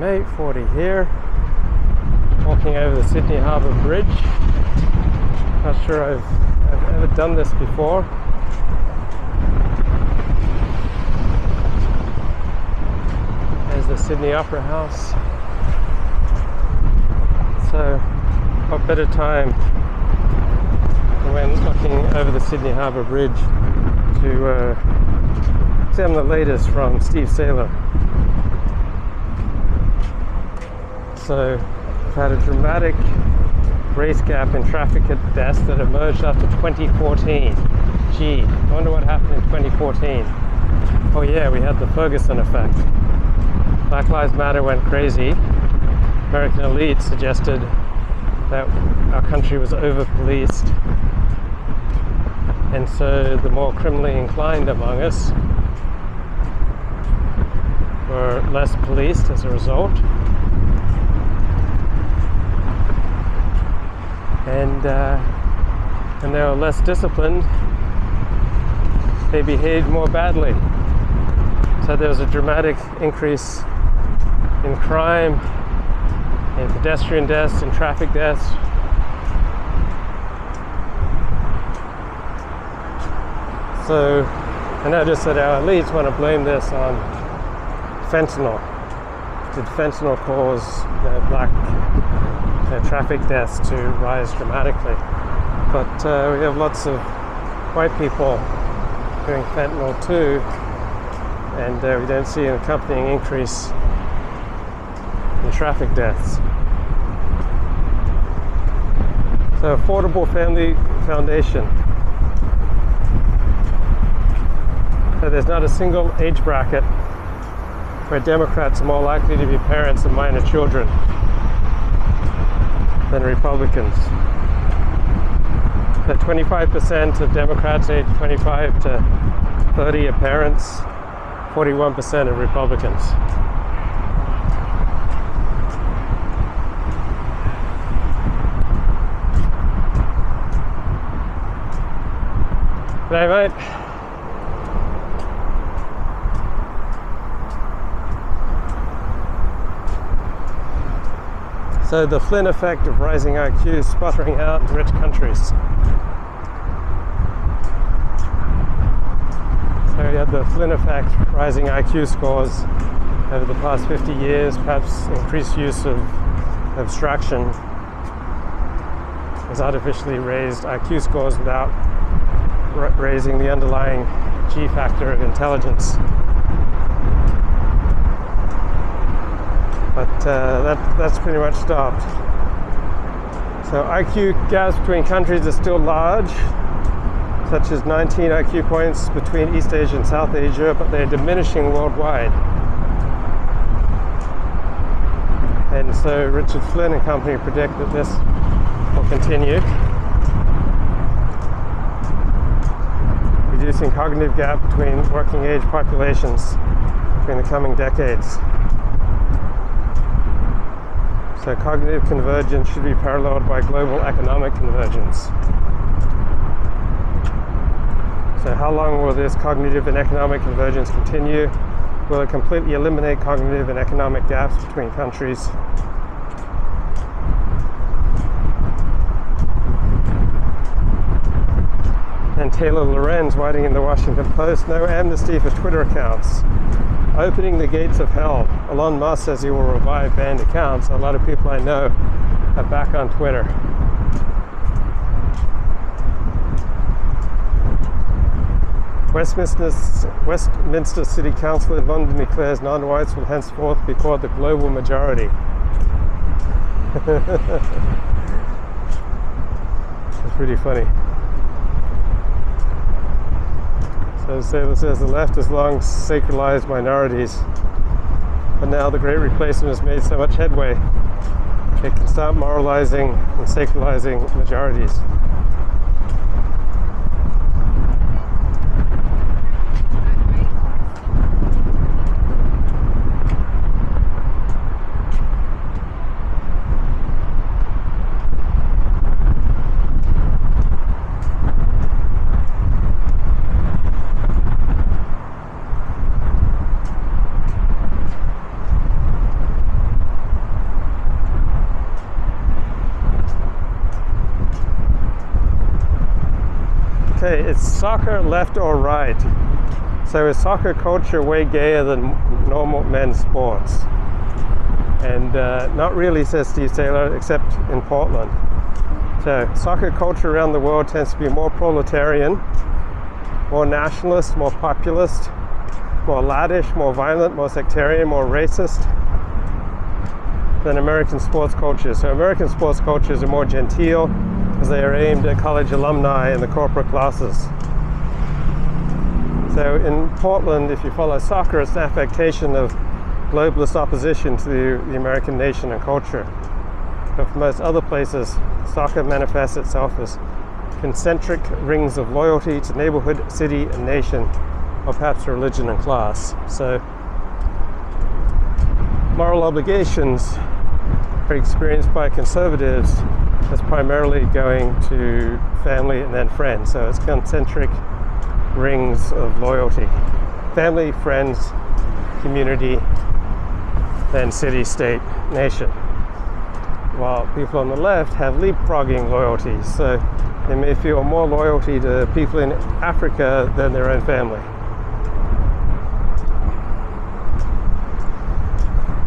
mate, 40 here. Walking over the Sydney Harbour Bridge. Not sure I've ever done this before. There's the Sydney Opera House. So, what better time when looking over the Sydney Harbour Bridge to examine the latest from Steve Saylor. So, we've had a dramatic race gap in traffic deaths that emerged after 2014. Gee, I wonder what happened in 2014. Oh yeah, we had the Ferguson effect. Black Lives Matter went crazy. American elite suggested that our country was over-policed, and so the more criminally inclined among us were less policed as a result. And when they were less disciplined, they behaved more badly. So there was a dramatic increase in crime, in pedestrian deaths, in traffic deaths. So I noticed that our elites want to blame this on fentanyl. Did fentanyl cause black traffic deaths to rise dramatically? But we have lots of white people doing fentanyl too, and we don't see an accompanying increase in traffic deaths. So, Affordable Family Foundation. So there's not a single age bracket where Democrats are more likely to be parents of minor children than Republicans. So 25% of Democrats aged 25 to 30 are parents, 41% of Republicans. G'day, mate. So the Flynn effect of rising IQ sputtering out in rich countries. So we had the Flynn effect, rising IQ scores over the past 50 years, perhaps increased use of abstraction has artificially raised IQ scores without raising the underlying G factor of intelligence. But that's pretty much stopped. So IQ gaps between countries are still large, such as 19 IQ points between East Asia and South Asia, but they're diminishing worldwide. And so Richard Flynn and company predict that this will continue, reducing cognitive gap between working age populations in the coming decades. So cognitive convergence should be paralleled by global economic convergence. So how long will this cognitive and economic convergence continue? Will it completely eliminate cognitive and economic gaps between countries? And Taylor Lorenz writing in the Washington Post, no amnesty for Twitter accounts. Opening the gates of hell. Elon Musk says he will revive banned accounts. A lot of people I know are back on Twitter. Westminster City Council in London declares non-whites will henceforth be called the global majority. That's pretty funny. So Saylor says the left has long sacralized minorities, but now the Great Replacement has made so much headway, it can stop moralizing and sacralizing majorities. Okay, it's soccer left or right? So is soccer culture way gayer than normal men's sports? And not really, says Steve Taylor, except in Portland. So soccer culture around the world tends to be more proletarian, more nationalist, more populist, more laddish, more violent, more sectarian, more racist than American sports culture. So American sports cultures are more genteel, as they are aimed at college alumni and the corporate classes. So in Portland, if you follow soccer, it's an affectation of globalist opposition to the American nation and culture. But for most other places, soccer manifests itself as concentric rings of loyalty to neighborhood, city, and nation, or perhaps religion and class. So moral obligations are experienced by conservatives as primarily going to family and then friends. So it's concentric rings of loyalty. Family, friends, community, then city, state, nation. While people on the left have leapfrogging loyalties. So they may feel more loyalty to people in Africa than their own family.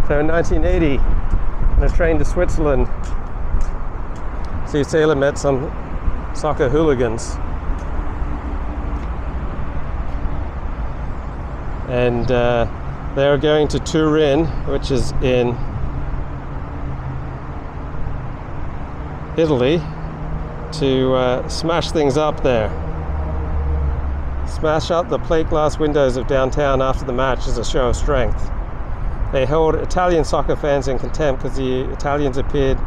So in 1980, on a train to Switzerland, Steve Taylor met some soccer hooligans. And they were going to Turin, which is in Italy, to smash things up there. Smash up the plate glass windows of downtown after the match as a show of strength. They held Italian soccer fans in contempt because the Italians appeared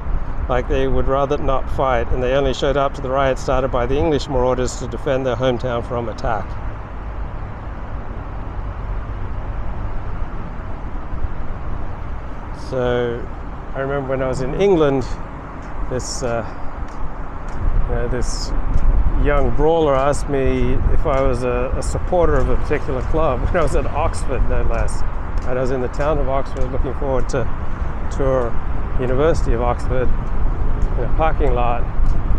like they would rather not fight, and they only showed up to the riot started by the English marauders to defend their hometown from attack. So I remember when I was in England, this this young brawler asked me if I was a supporter of a particular club when I was at Oxford, no less. And I was in the town of Oxford looking forward to tour University of Oxford in a parking lot.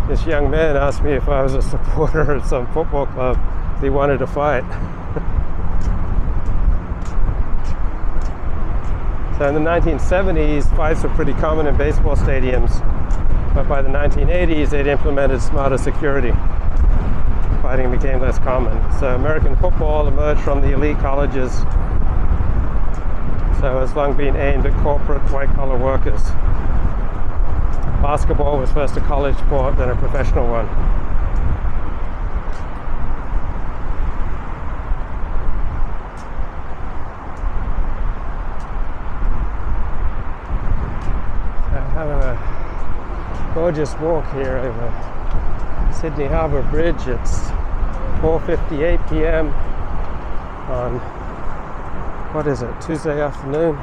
This young man asked me if I was a supporter of some football club. He wanted to fight. So in the 1970s, fights were pretty common in baseball stadiums, but by the 1980s, they'd implemented smarter security. Fighting became less common. So American football emerged from the elite colleges, so it's long been aimed at corporate white-collar workers. Basketball was first a college sport, then a professional one. Having a gorgeous walk here over Sydney Harbour Bridge. It's 4:58 p.m. on, what is it, Tuesday afternoon.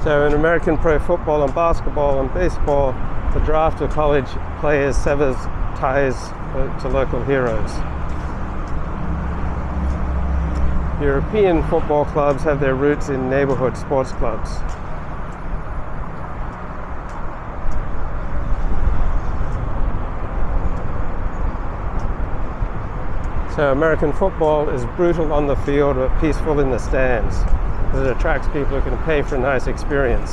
So in American pro football and basketball and baseball, the draft of college players severs ties to local heroes. European football clubs have their roots in neighborhood sports clubs. So American football is brutal on the field but peaceful in the stands, because it attracts people who can pay for a nice experience.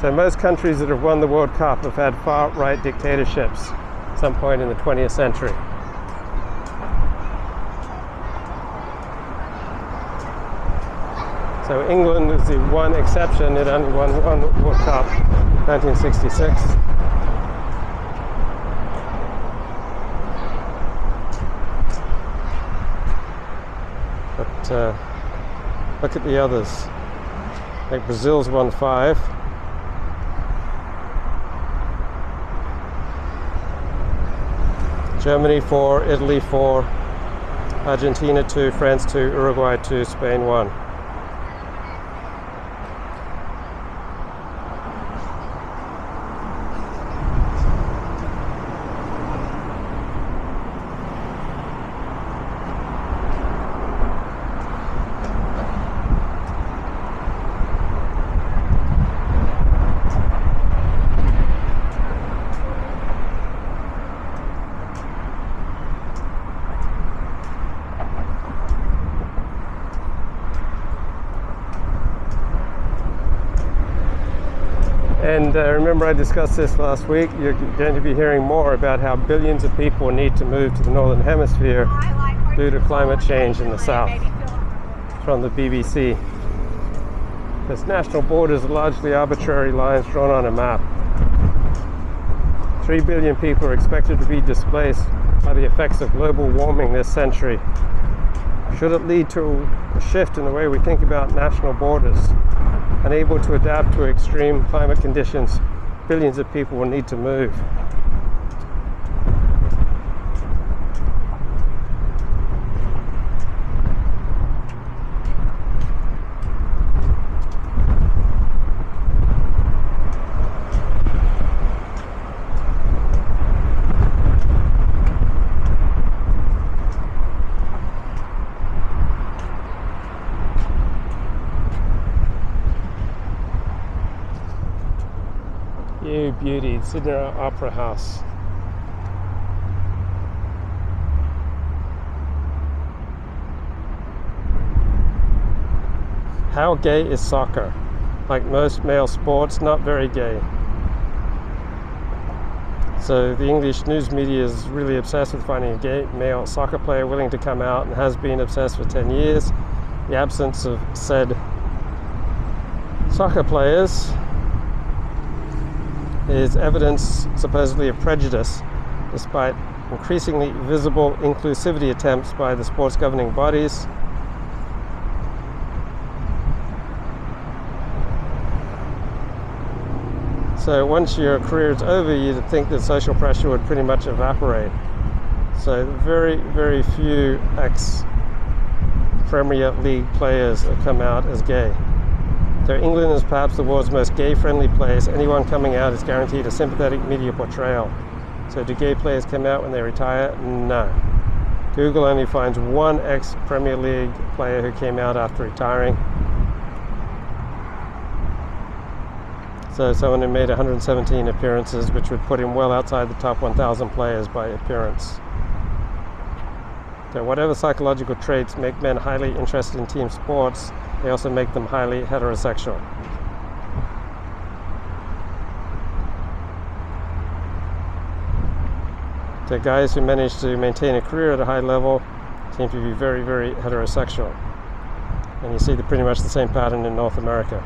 So most countries that have won the World Cup have had far-right dictatorships at some point in the 20th century. So England is the one exception. It only won one World Cup, 1966. But look at the others. Like Brazil's won 5. Germany 4, Italy 4, Argentina 2, France 2, Uruguay 2, Spain 1. And remember I discussed this last week. You're going to be hearing more about how billions of people need to move to the Northern Hemisphere due to climate change in the South, from the BBC. Because national borders are largely arbitrary lines drawn on a map. 3 billion people are expected to be displaced by the effects of global warming this century. Should it lead to a shift in the way we think about national borders, unable to adapt to extreme climate conditions, billions of people will need to move. You beauty, Sydney Opera House. How gay is soccer? Like most male sports, not very gay. So the English news media is really obsessed with finding a gay male soccer player willing to come out, and has been obsessed for 10 years. The absence of said soccer players is evidence supposedly of prejudice, despite increasingly visible inclusivity attempts by the sports governing bodies. So once your career is over, you'd think that social pressure would pretty much evaporate. So very, very few ex-Premier League players have come out as gay. So England is perhaps the world's most gay-friendly place. Anyone coming out is guaranteed a sympathetic media portrayal. So do gay players come out when they retire? No. Google only finds one ex-Premier League player who came out after retiring. So someone who made 117 appearances, which would put him well outside the top 1,000 players by appearance. So whatever psychological traits make men highly interested in team sports, they also make them highly heterosexual. So guys who manage to maintain a career at a high level seem to be very, very heterosexual. And you see pretty much the same pattern in North America.